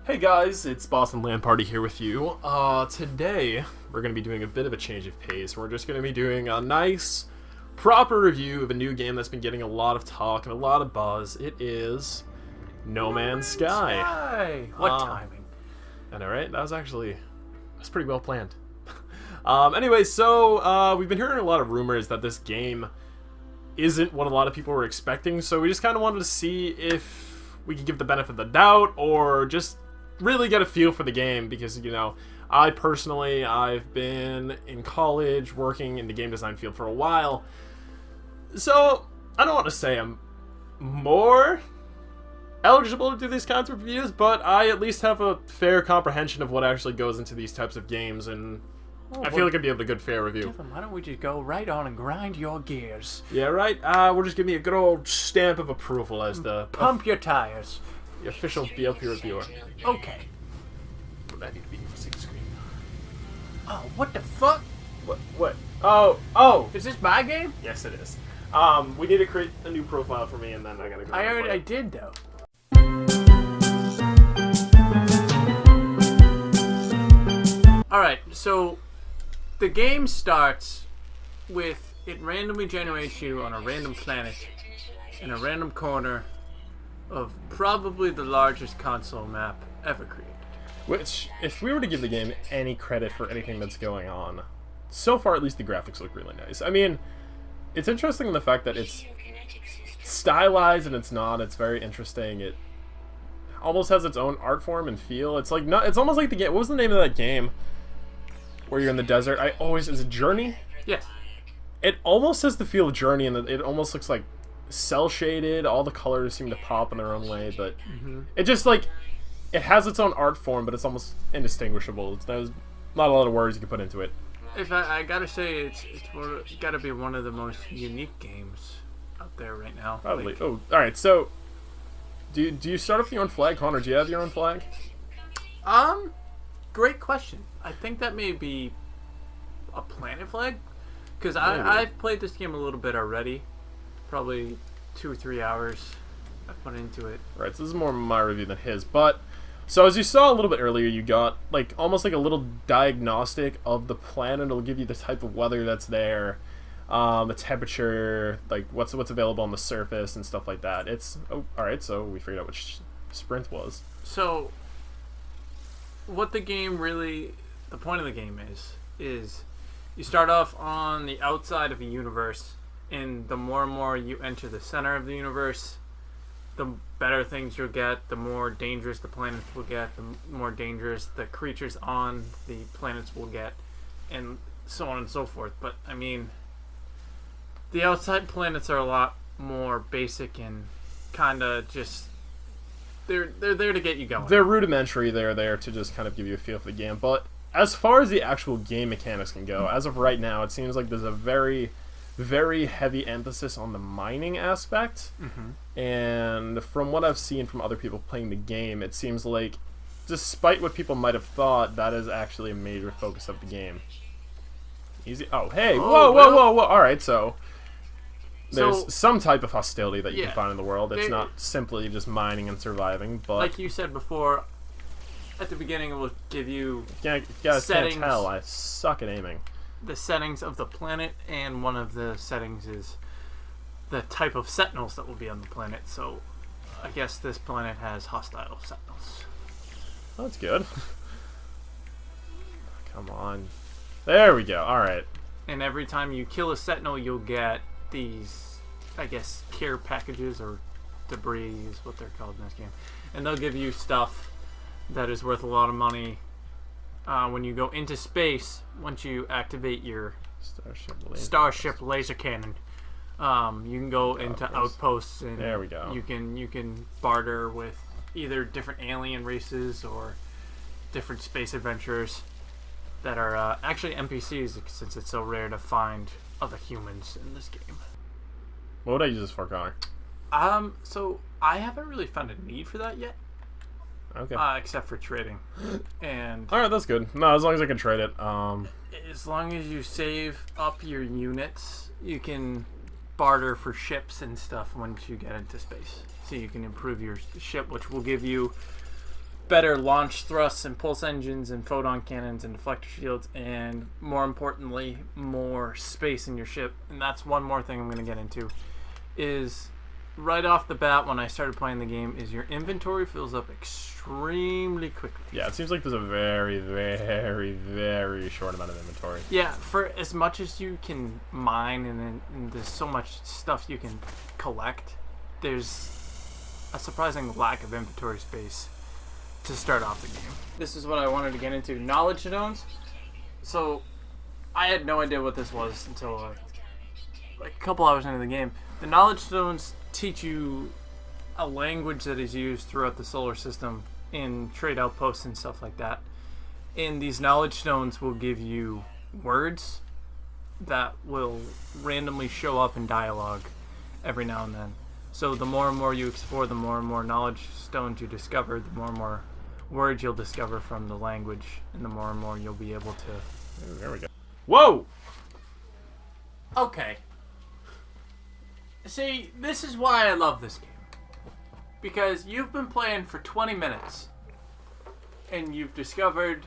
Hey guys, it's BostonLanParty here with you. Today, we're going to be doing a bit of a change of pace. We're just going to be doing a nice, proper review of a new game that's been getting a lot of talk and a lot of buzz. It is No Man's Sky. What timing? I know, right? That's pretty well planned. Anyway, so we've been hearing a lot of rumors that this game isn't what a lot of people were expecting, so we just kind of wanted to see if we could give the benefit of the doubt or just really get a feel for the game, because, you know, I've been in college working in the game design field for a while, so I don't want to say I'm more eligible to do these kinds of reviews, but I at least have a fair comprehension of what actually goes into these types of games, and I feel like I'd be able to give a good fair review. Why don't we just go right on and grind your gears? Yeah, right? We'll just give me a good old stamp of approval as the Pump your tires. the official BLP reviewer. Okay. That need to be single screen. Oh, what the fuck? What? Oh! Is this my game? Yes, it is. We need to create a new profile for me, and then I gotta go. I did though. Alright, so the game starts with it randomly generates you on a random planet in a random corner of probably the largest console map ever created. Which, if we were to give the game any credit for anything that's going on, so far at least the graphics look really nice. I mean, it's interesting in the fact that it's stylized and it's not. It's very interesting. It almost has its own art form and feel. It's like it's almost like the game. What was the name of that game where you're in the desert? Is it Journey? Yes. It almost has the feel of Journey, and it almost looks like cell shaded. All the colors seem to pop in their own way, but it just like it has its own art form, but it's almost indistinguishable. There's not a lot of words you can put into it. If I gotta say, it's gotta be one of the most unique games out there right now. Probably. Like, Oh, all right. So, do you start with your own flag, Connor? Do you have your own flag? Great question. I think that may be a planet flag, because I've played this game a little bit already, probably 2 or 3 hours I've put into it. Right. So this is more my review than his, but. So as you saw a little bit earlier, you got like almost like a little diagnostic of the planet. It'll give you the type of weather that's there, the temperature, like what's available on the surface and stuff like that. All right. So we figured out which sprint was. So what the point of the game is you start off on the outside of a universe, and the more and more you enter the center of the universe, the better things you'll get, the more dangerous the planets will get, the more dangerous the creatures on the planets will get, and so on and so forth. But, I mean, the outside planets are a lot more basic and kind of just... They're there to get you going. They're rudimentary. They're there to just kind of give you a feel for the game. But as far as the actual game mechanics can go, as of right now, it seems like there's a very, very heavy emphasis on the mining aspect. And from what I've seen from other people playing the game, it seems like, despite what people might have thought, that is actually a major focus of the game. Easy. Oh, hey. Whoa. All right, so there's some type of hostility that you can find in the world. It's not simply just mining and surviving, but... Like you said before, at the beginning it will give you settings. Can't tell, I suck at aiming. The settings of the planet, and one of the settings is the type of sentinels that will be on the planet. So I guess this planet has hostile sentinels. That's good. Come on. There we go. Alright. And every time you kill a sentinel, you'll get these, I guess, care packages, or debris is what they're called in this game. And they'll give you stuff that is worth a lot of money when you go into space. Once you activate your Starship laser cannon, you can go into outposts, and there we go. You can barter with either different alien races or different space adventurers that are actually NPCs, since it's so rare to find other humans in this game. What would I use this for, Connor? So I haven't really found a need for that yet. Okay. Except for trading. And all right, that's good. No, as long as I can trade it. As long as you save up your units, you can barter for ships and stuff once you get into space. So you can improve your ship, which will give you better launch thrusts and pulse engines and photon cannons and deflector shields, and more importantly, more space in your ship. And that's one more thing I'm going to get into. Is right off the bat when I started playing the game, is your inventory fills up extremely quickly. Yeah, it seems like there's a very, very, very short amount of inventory. Yeah, for as much as you can mine and there's so much stuff you can collect, there's a surprising lack of inventory space to start off the game. This is what I wanted to get into. Knowledge stones. So, I had no idea what this was until like a couple hours into the game. The knowledge stones teach you a language that is used throughout the solar system in trade outposts and stuff like that. And these knowledge stones will give you words that will randomly show up in dialogue every now and then. So the more and more you explore, the more and more knowledge stones you discover, the more and more words you'll discover from the language, and the more and more you'll be able to... There we go. Whoa! Okay. See, this is why I love this game. Because you've been playing for 20 minutes, and you've discovered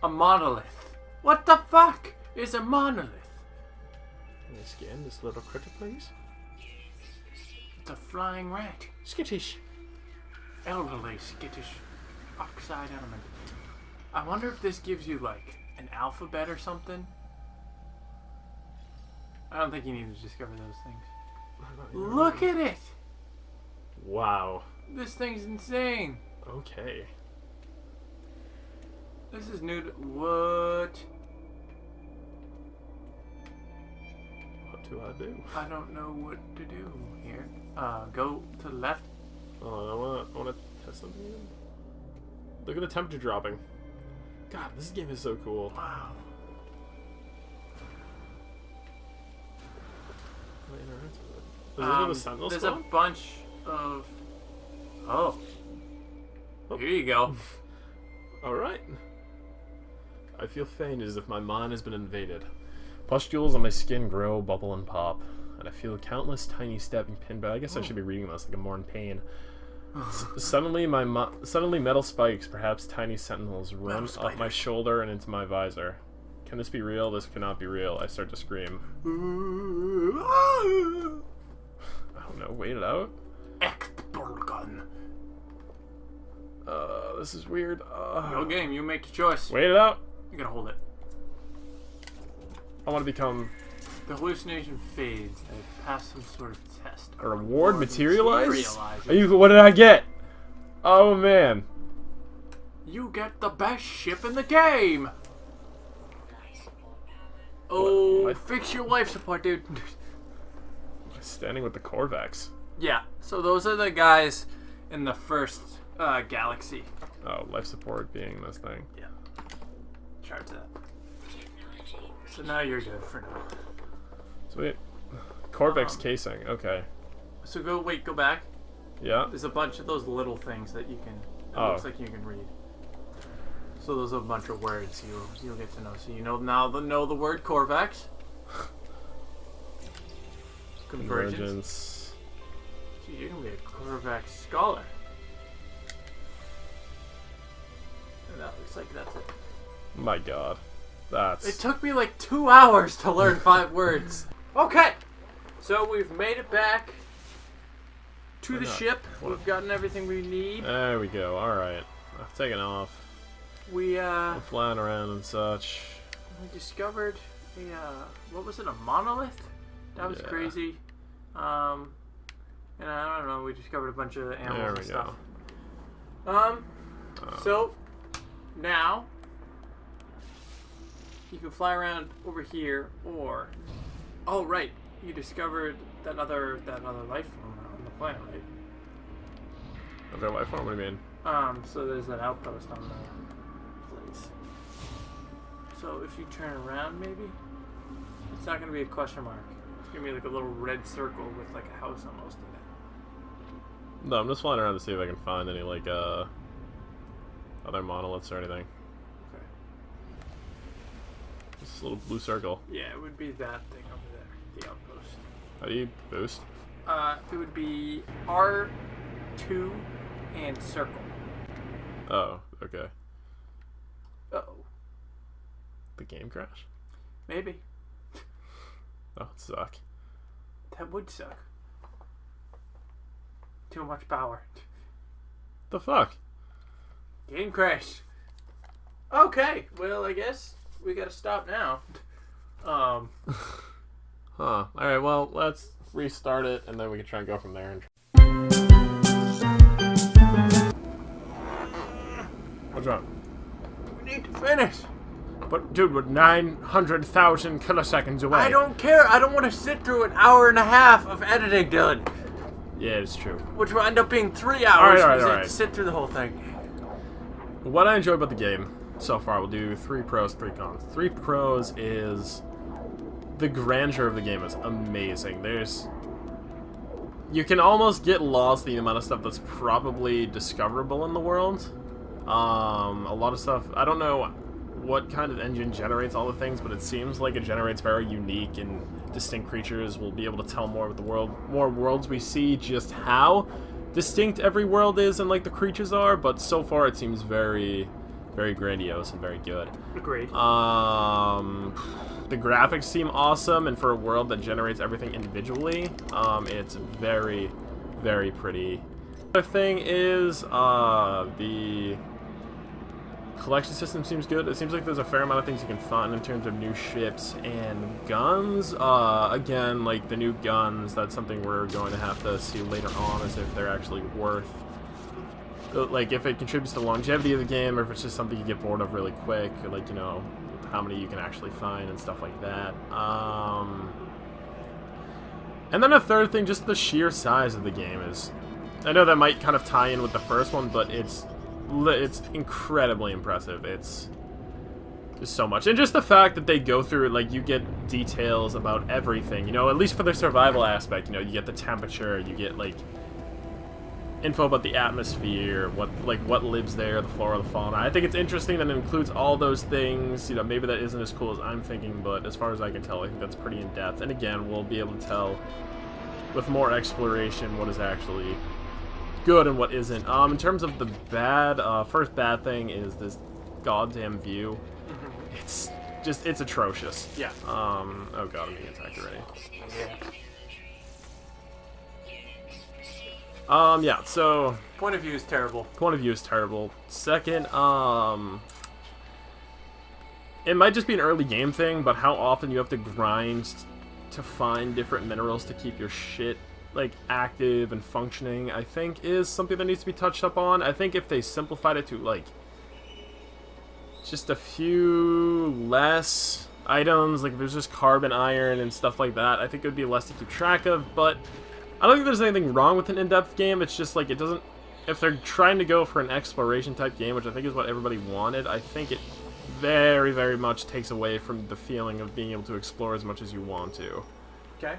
a monolith. What the fuck is a monolith? Can you scan this little critter, please? It's a flying rat. Skittish. Elderly, skittish, oxide element. I wonder if this gives you, like, an alphabet or something? I don't think you need to discover those things. Look at it! Wow. This thing's insane. Okay. This is new to... What? What do I do? I don't know what to do here. Go to the left. Oh, I want to test something again. Look at the temperature dropping. God, this game is so cool. Wow. There's a bunch of... Oh. Here you go. Alright. I feel faint as if my mind has been invaded. Pustules on my skin grow, bubble, and pop. And I feel countless tiny stabbing pin, but I guess I should be reading this like I'm more in pain. Suddenly metal spikes, perhaps tiny sentinels, run up my shoulder and into my visor. Can this be real? This cannot be real. I start to scream. I don't know, wait it out. This is weird. Go game, you make the choice. Wait it out. You gotta hold it. I want to become... The hallucination fades. I've passed some sort of test. A reward materialized? What did I get? Oh man. You get the best ship in the game! Oh, fix your life support, dude. Standing with the Corvax. Yeah, so those are the guys in the first galaxy. Oh, life support being this thing. Yeah. Charge that. So now you're good for now. Sweet. Corvex casing, okay. So go back. Yeah. There's a bunch of those little things that you can, looks like you can read. So those are a bunch of words you'll get to know. So you know the word Corvax. Convergence. So you're gonna be a Corvax scholar. And that looks like that's it. My god. That's... It took me like 2 hours to learn 5 words. Okay. So we've made it back to the ship. We've gotten everything we need. There we go. Alright. I've taken off. We're flying around and such. We discovered what was it, a monolith? That was crazy. And I don't know, we discovered a bunch of animals and stuff. So now you can fly around over here, or right, you discovered that other life form on the planet, right? Okay, life form, what do you mean? So there's that outpost on the place. So if you turn around, maybe it's not gonna be a question mark. It's gonna be like a little red circle with like a house almost in it. No, I'm just flying around to see if I can find any like other monoliths or anything. Okay. This little blue circle. Yeah, it would be that thing over there, the outpost. How do you boost? It would be R2 and circle. Oh, okay. Uh-oh. The game crash? Maybe. That would suck. That would suck. Too much power. The fuck? Game crash. Okay, well, I guess we gotta stop now. Huh. Alright, well, let's restart it, and then we can try and go from there. What's wrong? We need to finish. But, dude, we're 900,000 kiloseconds away. I don't care. I don't want to sit through an hour and a half of editing, Dylan. Yeah, it's true. Which will end up being 3 hours. All right. To sit through the whole thing. What I enjoy about the game so far, we'll do 3 pros, 3 cons. 3 pros is the grandeur of the game is amazing. You can almost get lost in the amount of stuff that's probably discoverable in the world. A lot of stuff, I don't know what kind of engine generates all the things, but it seems like it generates very unique and distinct creatures. We'll be able to tell more of the more worlds we see, just how distinct every world is and like the creatures are, but so far it seems very, very grandiose and very good. Agreed. The graphics seem awesome, and for a world that generates everything individually, it's very, very pretty. The other thing is, the collection system seems good. It seems like there's a fair amount of things you can find in terms of new ships and guns. Again, like the new guns, that's something we're going to have to see later on, as if they're actually worth, like, if it contributes to the longevity of the game, or if it's just something you get bored of really quick, or like, you know, how many you can actually find and stuff like that. And then a third thing, just the sheer size of the game is, I know that might kind of tie in with the first one, but it's incredibly impressive. It's just so much. And just the fact that they go through, like, you get details about everything, you know, at least for the survival aspect. You know, you get the temperature, you get, like, info about the atmosphere, what lives there, the flora, the fauna. I think it's interesting that it includes all those things. You know, maybe that isn't as cool as I'm thinking, but as far as I can tell, I think that's pretty in-depth. And again, we'll be able to tell with more exploration what is actually good and what isn't. In terms of the bad, first bad thing is this goddamn view. It's atrocious. Yeah. Oh god, I'm being attacked already. Yeah, so Point of view is terrible. Point of view is terrible. Second, it might just be an early game thing, but how often you have to grind to find different minerals to keep your shit, like, active and functioning, I think is something that needs to be touched up on. I think if they simplified it to, like, just a few less items, like if there's just carbon, iron, and stuff like that, I think it would be less to keep track of. But I don't think there's anything wrong with an in-depth game. It's just like, it doesn't, if they're trying to go for an exploration type game, which I think is what everybody wanted, I think it very, very much takes away from the feeling of being able to explore as much as you want to. Okay.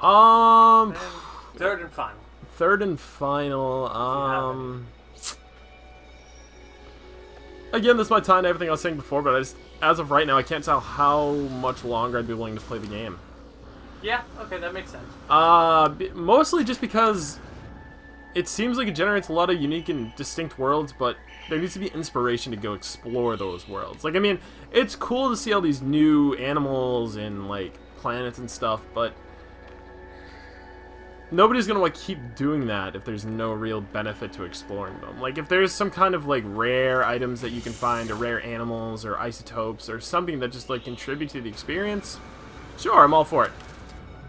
And third and final. Third and final, again, this might tie into everything I was saying before, but as of right now, I can't tell how much longer I'd be willing to play the game. Yeah, okay, that makes sense. Mostly just because it seems like it generates a lot of unique and distinct worlds, but there needs to be inspiration to go explore those worlds. Like, I mean, it's cool to see all these new animals and, like, planets and stuff, but nobody's gonna, like, keep doing that if there's no real benefit to exploring them. Like, if there's some kind of, like, rare items that you can find, or rare animals, or isotopes, or something that just, like, contributes to the experience, sure, I'm all for it.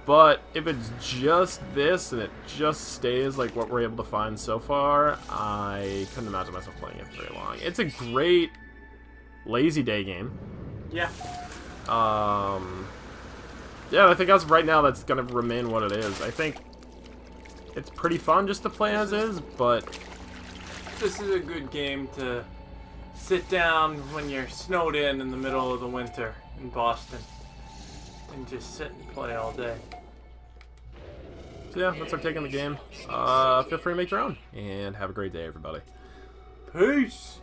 But if it's just this, and it just stays like what we're able to find so far, I couldn't imagine myself playing it for very long. It's a great lazy day game. Yeah. Yeah, I think as of right now, that's gonna remain what it is. I think it's pretty fun just to play as is, but This is a good game to sit down when you're snowed in the middle of the winter in Boston and just sit and play all day. So yeah, that's our take on the game. Feel free to make your own, and have a great day, everybody. Peace!